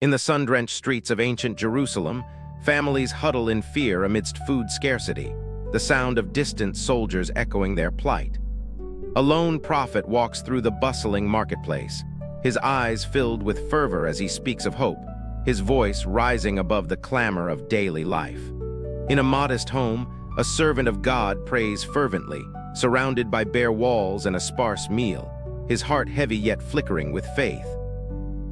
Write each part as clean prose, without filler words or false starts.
In the sun-drenched streets of ancient Jerusalem, families huddle in fear amidst food scarcity, the sound of distant soldiers echoing their plight. A lone prophet walks through the bustling marketplace, his eyes filled with fervor as he speaks of hope, his voice rising above the clamor of daily life. In a modest home, a servant of God prays fervently, surrounded by bare walls and a sparse meal, his heart heavy yet flickering with faith.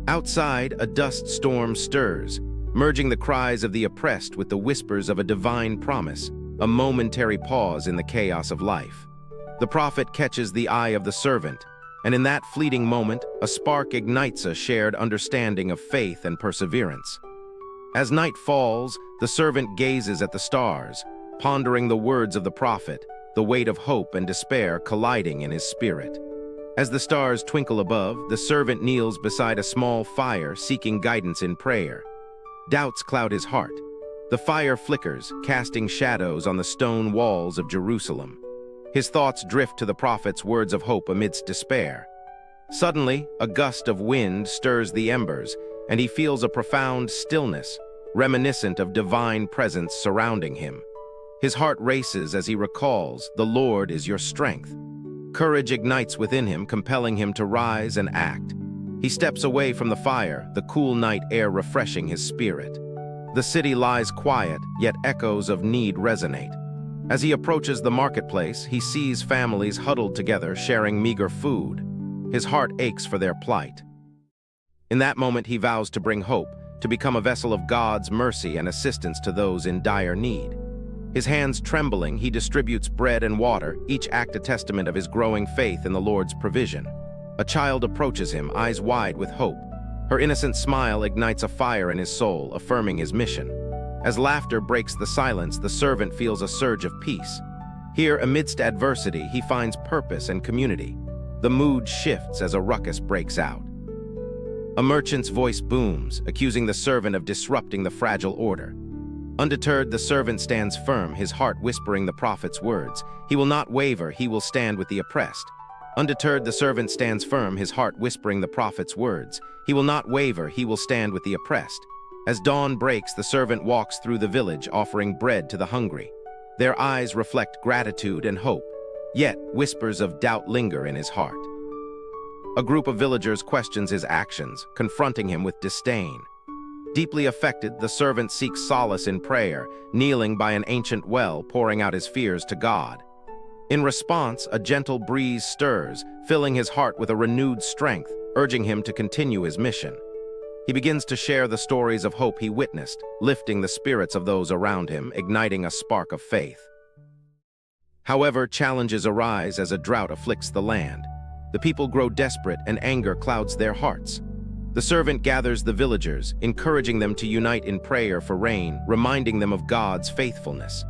Outside, a dust storm stirs, merging the cries of the oppressed with the whispers of a divine promise, a momentary pause in the chaos of life. The prophet catches the eye of the servant, and in that fleeting moment, a spark ignites a shared understanding of faith and perseverance. As night falls, the servant gazes at the stars, pondering the words of the prophet, the weight of hope and despair colliding in his spirit. As the stars twinkle above, the servant kneels beside a small fire, seeking guidance in prayer. Doubts cloud his heart. The fire flickers, casting shadows on the stone walls of Jerusalem. His thoughts drift to the prophet's words of hope amidst despair. Suddenly, a gust of wind stirs the embers, and he feels a profound stillness, reminiscent of divine presence surrounding him. His heart races as he recalls, "The Lord is your strength." Courage ignites within him, compelling him to rise and act. He steps away from the fire, the cool night air refreshing his spirit. The city lies quiet, yet echoes of need resonate. As he approaches the marketplace, he sees families huddled together, sharing meager food. His heart aches for their plight. In that moment, he vows to bring hope, to become a vessel of God's mercy and assistance to those in dire need. His hands trembling, he distributes bread and water, each act a testament of his growing faith in the Lord's provision. A child approaches him, eyes wide with hope. Her innocent smile ignites a fire in his soul, affirming his mission. As laughter breaks the silence, the servant feels a surge of peace. Here, amidst adversity, he finds purpose and community. The mood shifts as a ruckus breaks out. A merchant's voice booms, accusing the servant of disrupting the fragile order. Undeterred, the servant stands firm, his heart whispering the prophet's words. He will not waver, he will stand with the oppressed. Undeterred, the servant stands firm, his heart whispering the prophet's words. He will not waver, he will stand with the oppressed. As dawn breaks, the servant walks through the village, offering bread to the hungry. Their eyes reflect gratitude and hope, yet whispers of doubt linger in his heart. A group of villagers questions his actions, confronting him with disdain. Deeply affected, the servant seeks solace in prayer, kneeling by an ancient well, pouring out his fears to God. In response, a gentle breeze stirs, filling his heart with a renewed strength, urging him to continue his mission. He begins to share the stories of hope he witnessed, lifting the spirits of those around him, igniting a spark of faith. However, challenges arise as a drought afflicts the land. The people grow desperate and anger clouds their hearts. The servant gathers the villagers, encouraging them to unite in prayer for rain, reminding them of God's faithfulness.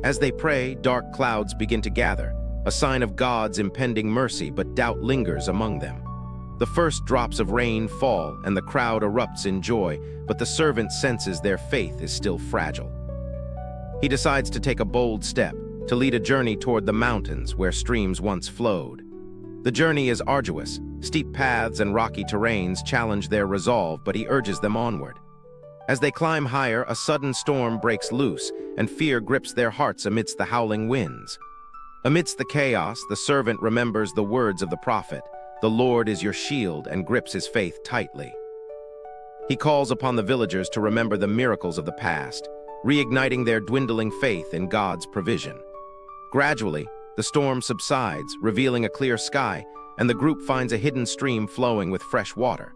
As they pray, dark clouds begin to gather, a sign of God's impending mercy, but doubt lingers among them. The first drops of rain fall, and the crowd erupts in joy, but the servant senses their faith is still fragile. He decides to take a bold step, to lead a journey toward the mountains where streams once flowed. The journey is arduous. Steep paths and rocky terrains challenge their resolve, but he urges them onward. As they climb higher, a sudden storm breaks loose, and fear grips their hearts amidst the howling winds. Amidst the chaos, the servant remembers the words of the prophet, "The Lord is your shield," and grips his faith tightly. He calls upon the villagers to remember the miracles of the past, reigniting their dwindling faith in God's provision. Gradually, the storm subsides, revealing a clear sky, and the group finds a hidden stream flowing with fresh water.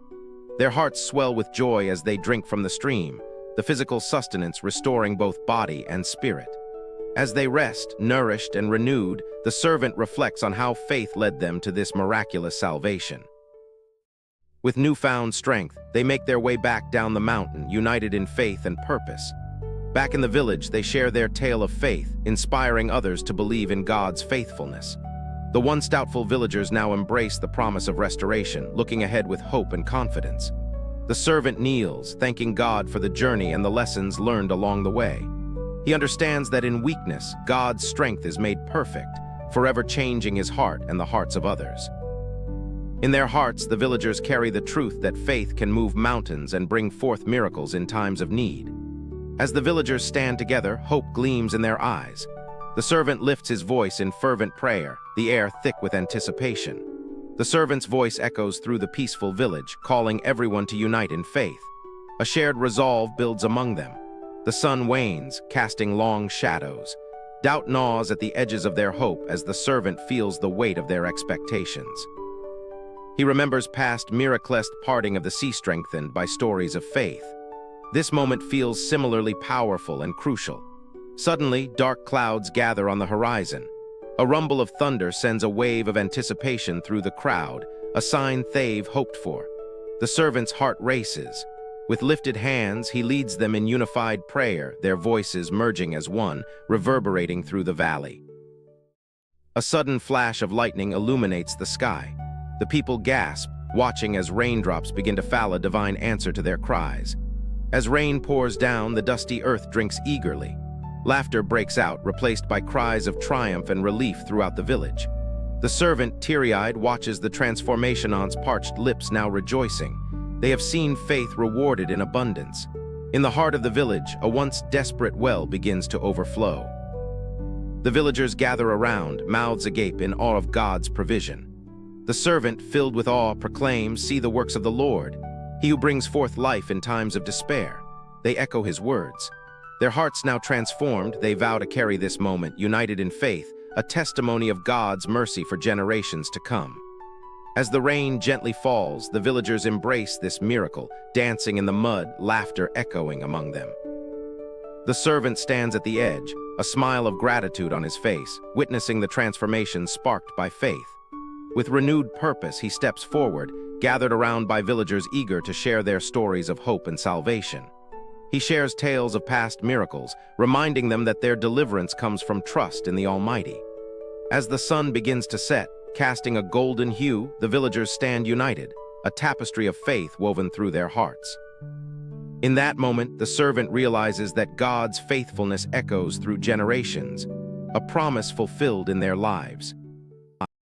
Their hearts swell with joy as they drink from the stream, the physical sustenance restoring both body and spirit. As they rest, nourished and renewed, the servant reflects on how faith led them to this miraculous salvation. With newfound strength, they make their way back down the mountain, united in faith and purpose. Back in the village, they share their tale of faith, inspiring others to believe in God's faithfulness. The once doubtful villagers now embrace the promise of restoration, looking ahead with hope and confidence. The servant kneels, thanking God for the journey and the lessons learned along the way. He understands that in weakness, God's strength is made perfect, forever changing his heart and the hearts of others. In their hearts, the villagers carry the truth that faith can move mountains and bring forth miracles in times of need. As the villagers stand together, hope gleams in their eyes. The servant lifts his voice in fervent prayer, the air thick with anticipation. The servant's voice echoes through the peaceful village, calling everyone to unite in faith. A shared resolve builds among them. The sun wanes, casting long shadows. Doubt gnaws at the edges of their hope as the servant feels the weight of their expectations. He remembers past miraculous parting of the sea strengthened by stories of faith. This moment feels similarly powerful and crucial. Suddenly, dark clouds gather on the horizon. A rumble of thunder sends a wave of anticipation through the crowd, a sign they've hoped for. The servant's heart races. With lifted hands, he leads them in unified prayer, their voices merging as one, reverberating through the valley. A sudden flash of lightning illuminates the sky. The people gasp, watching as raindrops begin to fall a divine answer to their cries. As rain pours down, the dusty earth drinks eagerly. Laughter breaks out, replaced by cries of triumph and relief throughout the village. The servant, teary-eyed, watches the transformation on's parched lips now rejoicing. They have seen faith rewarded in abundance. In the heart of the village, a once desperate well begins to overflow. The villagers gather around, mouths agape in awe of God's provision. The servant, filled with awe, proclaims, "See the works of the Lord, he who brings forth life in times of despair." They echo his words. Their hearts now transformed, they vow to carry this moment, united in faith, a testimony of God's mercy for generations to come. As the rain gently falls, the villagers embrace this miracle, dancing in the mud, laughter echoing among them. The servant stands at the edge, a smile of gratitude on his face, witnessing the transformation sparked by faith. With renewed purpose, he steps forward, gathered around by villagers eager to share their stories of hope and salvation. He shares tales of past miracles, reminding them that their deliverance comes from trust in the Almighty. As the sun begins to set, casting a golden hue, the villagers stand united, a tapestry of faith woven through their hearts. In that moment, the servant realizes that God's faithfulness echoes through generations, a promise fulfilled in their lives.